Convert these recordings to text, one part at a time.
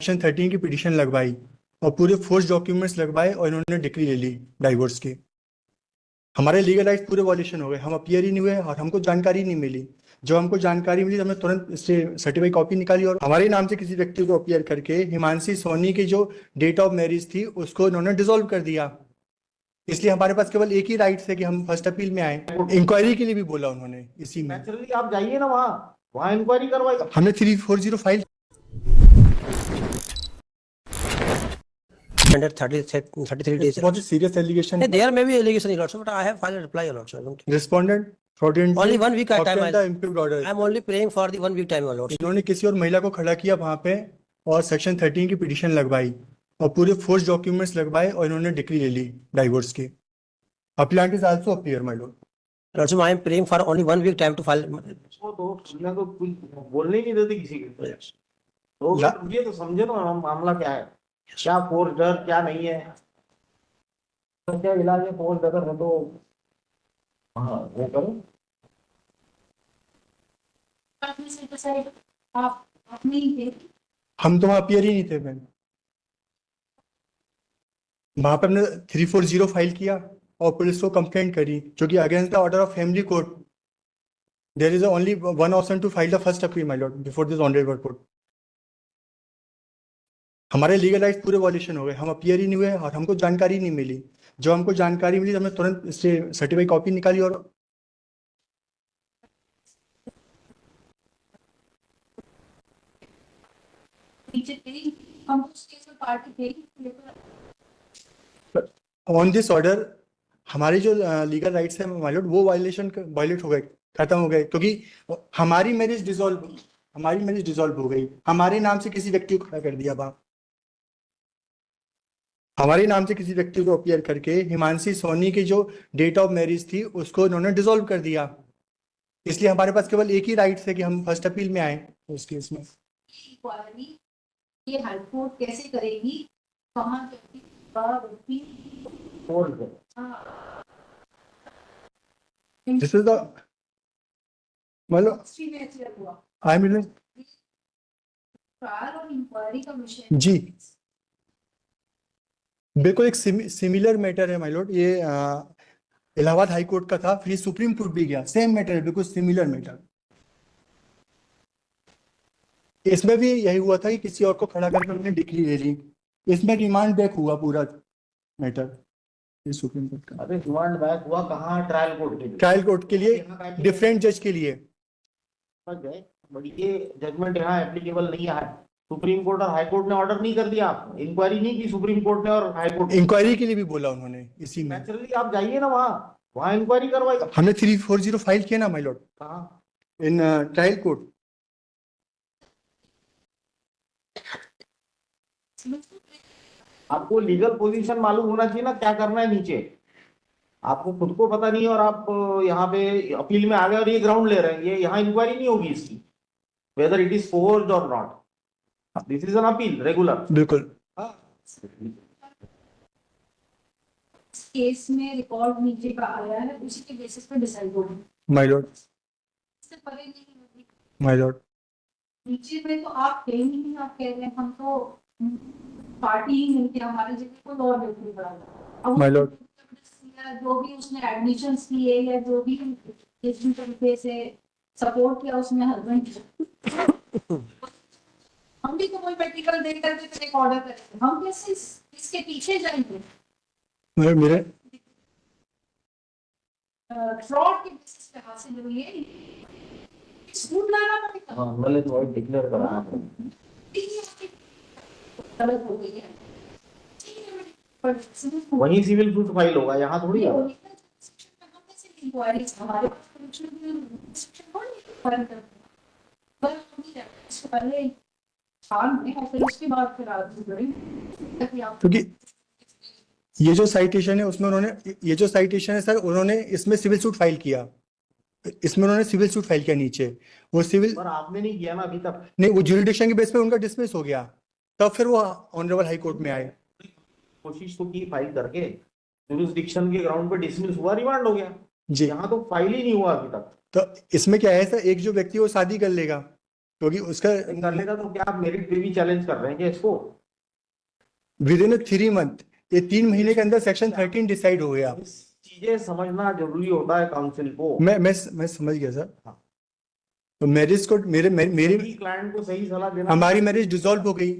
Section 13 की petition लगवाई और पूरे फोर्स डॉक्यूमेंट्स लगवाए और इन्होंने डिक्री ले ली डाइवोर्स की। हमारे लीगल राइट पूरे वॉल्यूशन हो गए, हम अपीयर ही नहीं हुए और हमको जानकारी नहीं मिली। जब हमको जानकारी मिली तो हमने तुरंत इससे सर्टिफाइड कॉपी निकाली और हमारे नाम से किसी व्यक्ति को अपीयर करके हिमांशी सोनी की जो डेट ऑफ मैरिज थी उसको इन्होंने डिसॉल्व कर दिया। इसलिए हमारे पास केवल एक ही राइट है कि हम फर्स्ट अपील में आए। इंक्वायरी के लिए भी बोला उन्होंने इसी में। नेचुरली आप जाइए ना वहाँ इंक्वायरी करवाइए। हमने 340 फाइल under 33 days. बहुत ही serious allegation. There may be allegation also, but I have filed a reply also. I don't- respondent fraudulently Only 1 week time. obtained the impugned order। I am only praying for the 1 week time also. इन्होंने किसी और महिला को खड़ा किया वहां पे और सेक्शन 13 की पिटीशन लगवाई और पूरे फोर्स डॉक्यूमेंट्स लगवाए और इन्होंने डिक्री ले ली डाइवोर्स की। Appellate is also appear my Lord. Also, I am praying for only 1 week time to file. उसको तो दुनिया को कुछ बोलने ही नहीं देती किसी के। तो ये तो समझे ना मामला क्या है, क्या फोर्स डर क्या नहीं है, तो क्या इलाज है फोर्स डर है तो हाँ वो करो। आप नहीं थे, हम तो वहां अपीयर ही नहीं थे मैम। वहां पे हमने 340 फाइल किया और पुलिस को कंप्लेंट करी जो कि against the order of family court. There is only one option to file the first appeal my lord before this honourable court. हमारे लीगल राइट पूरे वॉल्यूशन हो गए, हम अपीयर ही नहीं हुए और हमको जानकारी नहीं मिली। जब हमको जानकारी मिली तो हमने तुरंत इससे सर्टिफाइड कॉपी निकाली और हम उस केस में पार्टी थे। ऑन दिस ऑर्डर हमारी जो लीगल राइट्स है माय लॉर्ड वो वायलेट हो गए, खत्म हो गए, क्योंकि हमारी मैरिज डिसॉल्व हो गई। हमारे नाम से किसी व्यक्ति को खड़ा कर दिया वहां, हमारे नाम से किसी व्यक्ति को अपीयर करके हिमांशी सोनी की जो डेट ऑफ मैरिज थी उसको इन्होंने डिसॉल्व कर दिया। इसलिए हमारे पास केवल एक ही राइट है कि हम फर्स्ट अपील में आए उस केस में। ये हाई कोर्ट कैसे करेगी, कहाँ दिस इज द मतलब आई मीन ट्रायल और इंक्वायरी का विषय जी बिल्कुल एक सिमिलर मैटर है माय लॉर्ड। ये इलाहाबाद हाई कोर्ट का था, फिर सुप्रीम कोर्ट भी गया, सेम मैटर है, बिल्कुल सिमिलर मैटर। इसमें भी यही हुआ था कि किसी और को खड़ा करके उन्होंने डिक्री ले ली। इसमें रिमांड बैक हुआ पूरा मैटर ये सुप्रीम कोर्ट का। अरे रिमांड बैक हुआ कहाँ, ट्रायल कोर्ट के लिए। ट्रायल कोर्ट के लिए, डिफरेंट जज के लिए। बट ये जजमेंट यहाँ एप्लीकेबल नहीं है। सुप्रीम कोर्ट और हाई कोर्ट ने ऑर्डर नहीं कर दिया, इंक्वायरी नहीं की सुप्रीम कोर्ट ने और हाई कोर्ट। इंक्वायरी के लिए भी बोला उन्होंने इसी में। नेचुरली आप जाइए ना वहाँ इंक्वायरी करवाइए। हमने 340 फाइल किया ना माय लॉर्ड कहाँ, इन ट्रायल कोर्ट। आपको लीगल पोजीशन मालूम होना चाहिए ना, क्या करना है नीचे। आपको खुद को पता नहीं और आप यहाँ पे अपील में आ गए और ये ग्राउंड ले रहे हैं। ये यहाँ इंक्वायरी नहीं होगी इसकी, वेदर इट इज फोर्स्ड और not. This is an appeal regular. बिल्कुल केस में रिकॉर्ड नीचे का आया है, उसी के बेसिस पे डिसाइड होगा। माय लॉर्ड, इससे परे नहीं होगी। My Lord. नीचे में तो आप थे ही नहीं, आप कह रहे हैं हम तो पार्टी ही नहीं थे, हमारे जगह कोई और व्यक्ति खड़ा था। माय लॉर्ड, जो भी उसने एडमिशंस किए या जो भी जिस भी तरीके से सपोर्ट किया उसमें हस्बैंड हम भी तो कोई प्रैक्टिकल देख करके एक ऑर्डर करेंगे, हम कैसे इसके पीछे जाएंगे। मेरे फ्रॉड के बेसिस पे हासिल हुई है, सूट लाना पड़ेगा। हाँ, नल इज वॉइड डिक्लेयर कराना गलत हो गई है, वहीं सिविल सूट फाइल होगा, यहाँ थोड़ी है। इंक्वायरी हमारे पास पहले फिर उसके बाद क्योंकि ये जो साइटेशन है उसमें उन्होंने, ये जो साइटेशन है सर उन्होंने इसमें सिविल सूट फाइल किया, इसमें उन्होंने सिविल सूट फाइल किया नीचे। वो सिविल पर आपने नहीं किया ना अभी तक। नहीं, वो ज्यूरिडिक्शन के बेस पे उनका डिसमिस हो गया, तब फिर वो ऑनरेबल हाई कोर्ट में आए। कोशिश तो की फाइल करके, ज्यूरिसडिक्शन के ग्राउंड पे डिसमिस हुआ, रिमांड हो गया जी। यहाँ तो फाइल ही नहीं हुआ अभी तक। तो इसमें क्या है सर, एक जो व्यक्ति वो शादी कर लेगा क्योंकि उसका कर लेगा तो क्या आप मेरिट पे भी चैलेंज कर रहे हैं क्या इसको? विद इन 3 मंथ, ये 3 महीने के अंदर सेक्शन 13 डिसाइड हो गया। इस चीजें समझना जरूरी होता है काउंसिल को। मैं समझ गया सर। हाँ। तो मैरिज को मेरी क्लाइंट को सही सलाह देना। हमारी मैरिज डिसॉल्व हो गई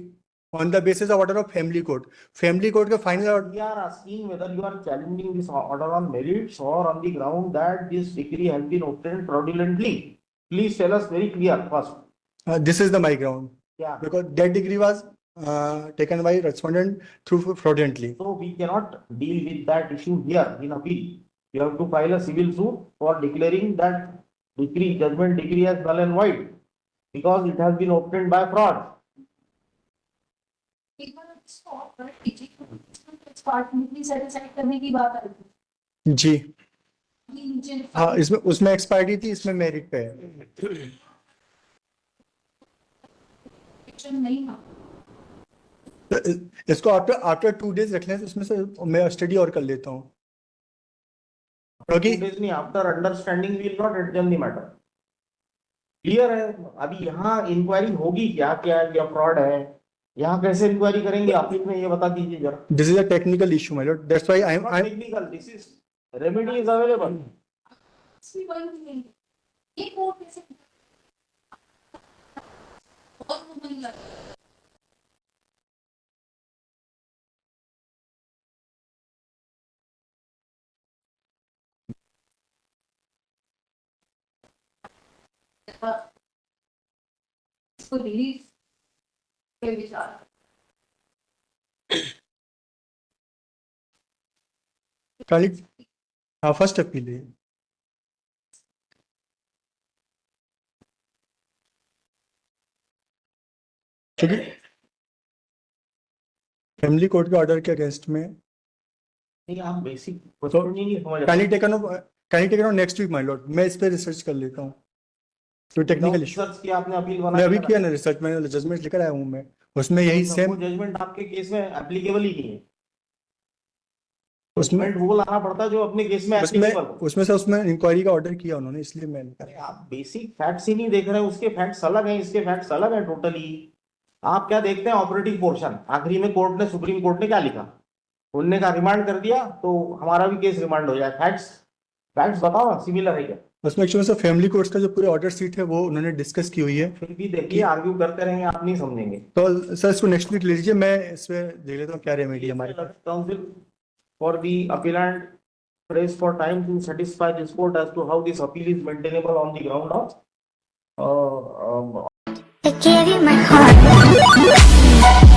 on the basis of order of family court. Family court का final We are asking whether you are challenging this order on merits or on the ground that this degree has been obtained fraudulently. Please tell us very clear first. This is the my ground Yeah. Because that degree was taken by respondent through fraudulently. So we cannot deal with that issue here in appeal. You have to file a civil suit for declaring that decree, judgment decree as null and void because it has been obtained by fraud. एक बार इसको और कर दीजिए, इस part में भी satisfied करने की बात आई थी। जी ये नीचे हाँ, इसमें उसमें एक्सपायरी थी, इसमें मेरिट पे है। नहीं था। इसको आफ्टर 2 days रख लें तो उसमें से मैं स्टडी और कर लेता हूँ क्योंकि नहीं, after understanding will not adjourn the matter. Clear है? अभी यहाँ इंक्वायरी होगी क्या क्या फ्रॉड है, यहाँ कैसे इंक्वायरी करेंगे आप में, ये बता दीजिए जरा। This is a technical issue my Lord, that's why I am technical, this is remedy is available. ये कोर्ट कैसे और वो नहीं लगा। इसको रिलीज पे विचार हाँ फर्स्ट अपील है। क्योंकि फैमिली कोर्ट के ऑर्डर के अगेंस्ट में नहीं, आप बेसिक क्वेश्चन ही नहीं समझ can you taken on next week my lord, मैं इस पे रिसर्च कर लेता हूँ। तो टेक्निकल इशू रिसर्च किया आपने, अपील मैं बनाया अभी किया ना रिसर्च, मैंने जजमेंट लेकर आया हूँ मैं, उसमें यही सेम जजमेंट आपके केस में एप्लीकेबल ही नहीं है। उसमें जजमेंट वो लाना पड़ता है जो अपने केस में एप्लीकेबल हो। उसमें इंक्वायरी का ऑर्डर किया उन्होंने, इसलिए मैंने अरे आप बेसिक फैक्ट्स ही नहीं देख रहे हैं, उसके फैक्ट्स अलग हैं, इसके फैक्ट्स अलग हैं टोटली। आप क्या देखते हैं? ऑपरेटिव पोर्शन, आखिरी में कोर्ट ने, सुप्रीम कोर्ट ने क्या लिखा, उनने कहा रिमांड कर दिया तो हमारा भी केस रिमांड हो जाए। फैक्ट्स बताओ ना, सिमिलर है क्या? उसमें एक्चुअली सर फैमिली कोर्ट्स का जो पूरे ऑर्डर सीट है वो उन्होंने डिस्कस की हुई है। फिर भी देखिए, आर्ग्यू करते रहेंगे, आप नहीं समझेंगे। तो सर इसको नेक्स्ट वीक ले लीजिए, मैं इस पे देख लेता हूँ क्या रेमेडी हमारे पास। Counsel for the appellant prays for time to satisfy this court as to how this appeal is maintainable on the ground of I gave you my heart.